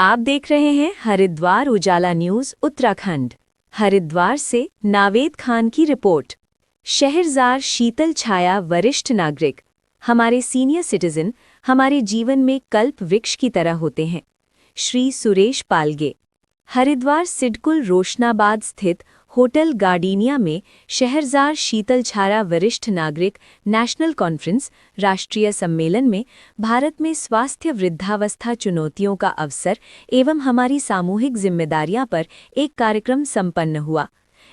आप देख रहे हैं हरिद्वार उजाला न्यूज उत्तराखंड। हरिद्वार से नावेद खान की रिपोर्ट। शहरजार शीतल छाया वरिष्ठ नागरिक, हमारे सीनियर सिटीजन हमारे जीवन में कल्प वृक्ष की तरह होते हैं। श्री सुरेश पालगे। हरिद्वार सिडकुल रोशनाबाद स्थित होटल गार्डिनिया में शहरजार शीतल छाया वरिष्ठ नागरिक नेशनल कॉन्फ्रेंस राष्ट्रीय सम्मेलन में भारत में स्वास्थ्य वृद्धावस्था चुनौतियों का अवसर एवं हमारी सामूहिक जिम्मेदारियां पर एक कार्यक्रम संपन्न हुआ।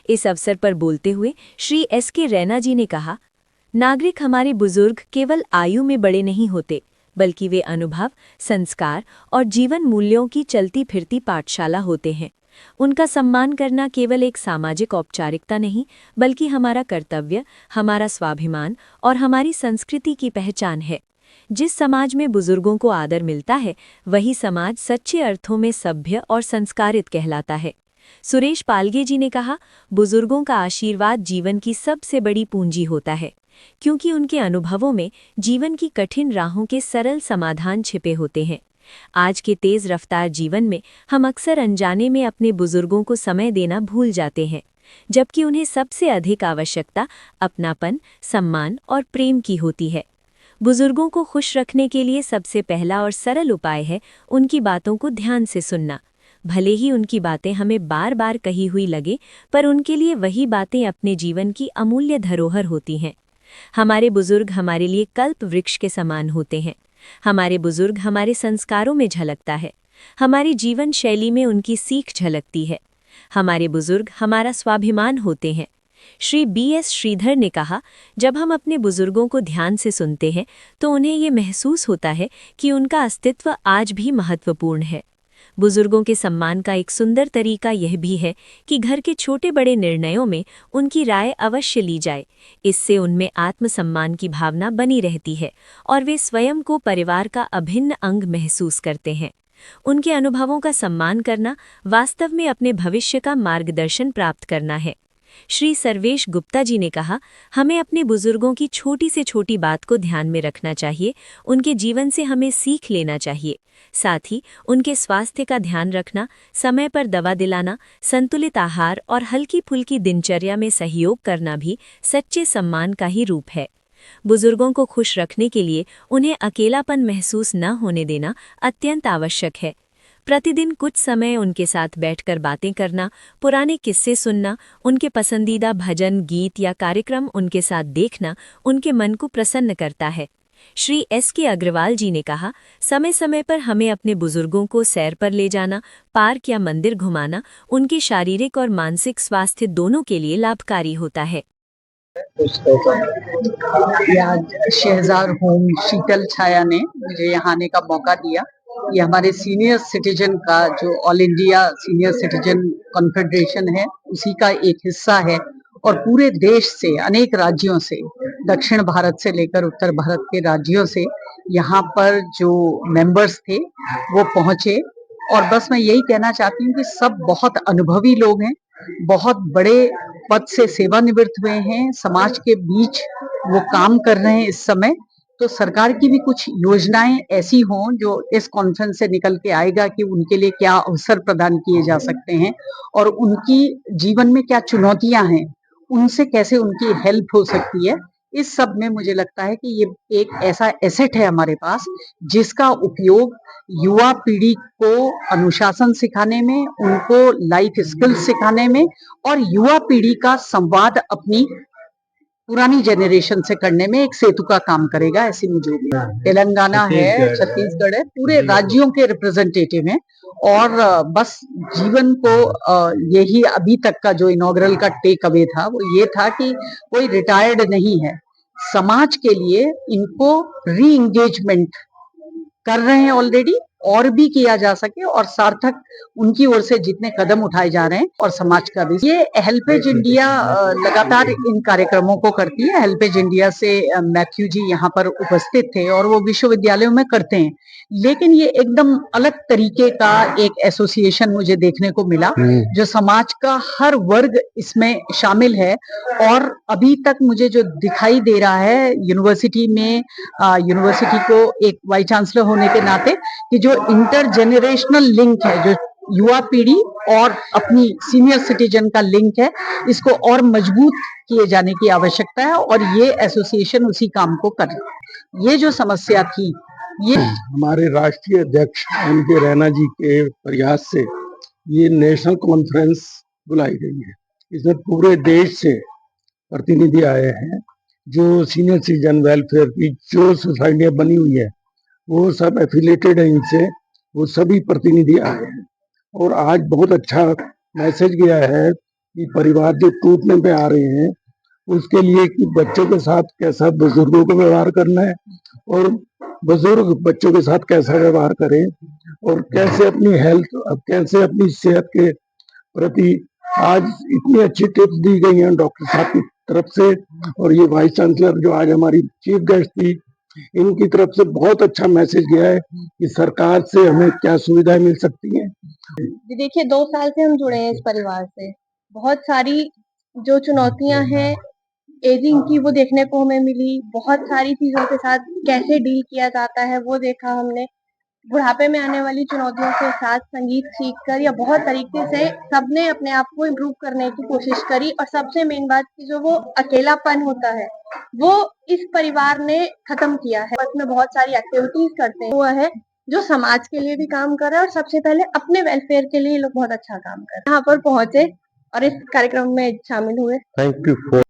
इस अवसर पर बोलते हुए श्री एस.के. रैना जी ने कहा, नागरिक हमारे बुजुर्ग केवल आयु में बड़े नहीं होते, बल्कि वे अनुभव, संस्कार और जीवन मूल्यों की चलती फिरती पाठशाला होते हैं। उनका सम्मान करना केवल एक सामाजिक औपचारिकता नहीं, बल्कि हमारा कर्तव्य, हमारा स्वाभिमान और हमारी संस्कृति की पहचान है। जिस समाज में बुजुर्गों को आदर मिलता है, वही समाज सच्चे अर्थों में सभ्य और संस्कारित कहलाता है। सुरेश पालगे जी ने कहा, बुजुर्गों का आशीर्वाद जीवन की सबसे बड़ी पूंजी होता है, क्योंकि उनके अनुभवों में जीवन की कठिन राहों के सरल समाधान छिपे होते हैं। आज के तेज रफ्तार जीवन में हम अक्सर अनजाने में अपने बुजुर्गों को समय देना भूल जाते हैं, जबकि उन्हें सबसे अधिक आवश्यकता अपनापन, सम्मान और प्रेम की होती है। बुजुर्गों को खुश रखने के लिए सबसे पहला और सरल उपाय है उनकी बातों को ध्यान से सुनना। भले ही उनकी बातें हमें बार बार कही हुई लगे, पर उनके लिए वही बातें अपने जीवन की अमूल्य धरोहर होती हैं। हमारे बुजुर्ग हमारे लिए कल्प वृक्ष के समान होते हैं। हमारे बुजुर्ग हमारे संस्कारों में झलकता है, हमारी जीवन शैली में उनकी सीख झलकती है। हमारे बुजुर्ग हमारा स्वाभिमान होते हैं। श्री B.S. श्रीधर ने कहा, जब हम अपने बुजुर्गों को ध्यान से सुनते हैं तो उन्हें ये महसूस होता है कि उनका अस्तित्व आज भी महत्वपूर्ण है। बुजुर्गों के सम्मान का एक सुंदर तरीका यह भी है कि घर के छोटे बड़े निर्णयों में उनकी राय अवश्य ली जाए। इससे उनमें आत्मसम्मान की भावना बनी रहती है और वे स्वयं को परिवार का अभिन्न अंग महसूस करते हैं। उनके अनुभवों का सम्मान करना वास्तव में अपने भविष्य का मार्गदर्शन प्राप्त करना है। श्री सर्वेश गुप्ता जी ने कहा, हमें अपने बुजुर्गों की छोटी से छोटी बात को ध्यान में रखना चाहिए, उनके जीवन से हमें सीख लेना चाहिए। साथ ही उनके स्वास्थ्य का ध्यान रखना, समय पर दवा दिलाना, संतुलित आहार और हल्की फुल्की दिनचर्या में सहयोग करना भी सच्चे सम्मान का ही रूप है। बुजुर्गों को खुश रखने के लिए उन्हें अकेलापन महसूस न होने देना अत्यंत आवश्यक है। प्रतिदिन कुछ समय उनके साथ बैठकर बातें करना, पुराने किस्से सुनना, उनके पसंदीदा भजन, गीत या कार्यक्रम उनके साथ देखना उनके मन को प्रसन्न करता है। श्री S.के. अग्रवाल जी ने कहा, समय समय पर हमें अपने बुजुर्गों को सैर पर ले जाना, पार्क या मंदिर घुमाना उनके शारीरिक और मानसिक स्वास्थ्य दोनों के लिए लाभकारी होता है। शहरजार होम शीतल छाया ने मुझे यहाँ आने का मौका दिया। ये हमारे सीनियर सिटीजन का जो all India senior citizen confederation है, उसी का एक हिस्सा है और पूरे देश से, अनेक राज्यों से, दक्षिण भारत से लेकर उत्तर भारत के राज्यों से यहाँ पर जो मेंबर्स थे वो पहुंचे। और बस मैं यही कहना चाहती हूँ कि सब बहुत अनुभवी लोग हैं, बहुत बड़े पद से सेवानिवृत्त हुए हैं, समाज के बीच वो काम कर रहे हैं इस समय। तो सरकार की भी कुछ योजनाएं ऐसी हों जो इस कॉन्फ्रेंस से निकल के आएगा कि उनके लिए क्या अवसर प्रदान किए जा सकते हैं और उनकी जीवन में क्या चुनौतियां हैं, उनसे कैसे उनकी हेल्प हो सकती है। इस सब में मुझे लगता है कि ये एक ऐसा एसेट है हमारे पास जिसका उपयोग युवा पीढ़ी को अनुशासन सिखाने में, उनको लाइफ स्किल्स सिखाने में और युवा पीढ़ी का संवाद अपनी पुरानी जनरेशन से करने में एक सेतु का काम करेगा, ऐसी मुझे उम्मीद। तेलंगाना है, छत्तीसगढ़ है, पूरे राज्यों के रिप्रेजेंटेटिव हैं और बस जीवन को यही अभी तक का जो इनॉग्रल का टेक अवे था वो ये था कि कोई रिटायर्ड नहीं है। समाज के लिए इनको री एंगेजमेंट कर रहे हैं ऑलरेडी, और भी किया जा सके और सार्थक उनकी ओर से जितने कदम उठाए जा रहे हैं और समाज का भी। ये हेल्पेज इंडिया लगातार इन कार्यक्रमों को करती है। हेल्पेज इंडिया से मैथ्यू जी यहाँ पर उपस्थित थे और वो विश्वविद्यालयों में करते हैं, लेकिन ये एकदम अलग तरीके का एक एसोसिएशन मुझे देखने को मिला जो समाज का हर वर्ग इसमें शामिल है। और अभी तक मुझे जो दिखाई दे रहा है यूनिवर्सिटी में, यूनिवर्सिटी को एक वाइस चांसलर होने के नाते, कि जो इंटरजेनरेशनल लिंक है, जो युवा पीढ़ी और अपनी सीनियर सिटीजन का लिंक है, इसको और मजबूत किए जाने की आवश्यकता है और ये एसोसिएशन उसी काम को करे। ये जो समस्या थी, ये हमारे राष्ट्रीय अध्यक्ष उनके रैना जी के प्रयास से ये नेशनल कॉन्फ्रेंस बुलाई गई है। इसमें पूरे देश से प्रतिनिधि आए हैं। जो सीनियर सिटीजन वेलफेयर की जो सोसाइटियां बनी हुई है वो सब एफिलेटेड है इनसे, वो सभी प्रतिनिधि आए हैं और आज बहुत अच्छा मैसेज गया है कि परिवार जो टूटने पे आ रहे हैं उसके लिए कि बच्चों के साथ कैसा बुजुर्गों को व्यवहार करना है और बुजुर्ग बच्चों के साथ कैसा व्यवहार करें और कैसे अपनी हेल्थ, कैसे अपनी सेहत के प्रति आज इतनी अच्छी टिप्स दी गई हैं डॉक्टर साहब की तरफ से और ये वाइस चांसलर जो आज हमारी चीफ गेस्ट थी इनकी तरफ से बहुत अच्छा मैसेज गया है कि सरकार से हमें क्या सुविधाएं मिल सकती हैं। देखिए 2 साल से हम जुड़े हैं इस परिवार से। बहुत सारी जो चुनौतियां हैं एजिंग की वो देखने को हमें मिली। बहुत सारी चीजों के साथ कैसे डील किया जाता है वो देखा हमने। बुढ़ापे में आने वाली चुनौतियों के साथ संगीत सीखकर या बहुत तरीके से सबने अपने आप को इम्प्रूव करने की कोशिश करी और सबसे मेन बात कि जो वो अकेलापन होता है वो इस परिवार ने खत्म किया है। इसमें बहुत सारी एक्टिविटीज करते हुआ है जो समाज के लिए भी काम कर रहा है और सबसे पहले अपने वेलफेयर के लिए ये लोग बहुत अच्छा काम कर रहे हैं। यहाँ पर पहुंचे और इस कार्यक्रम में शामिल हुए। Thank you for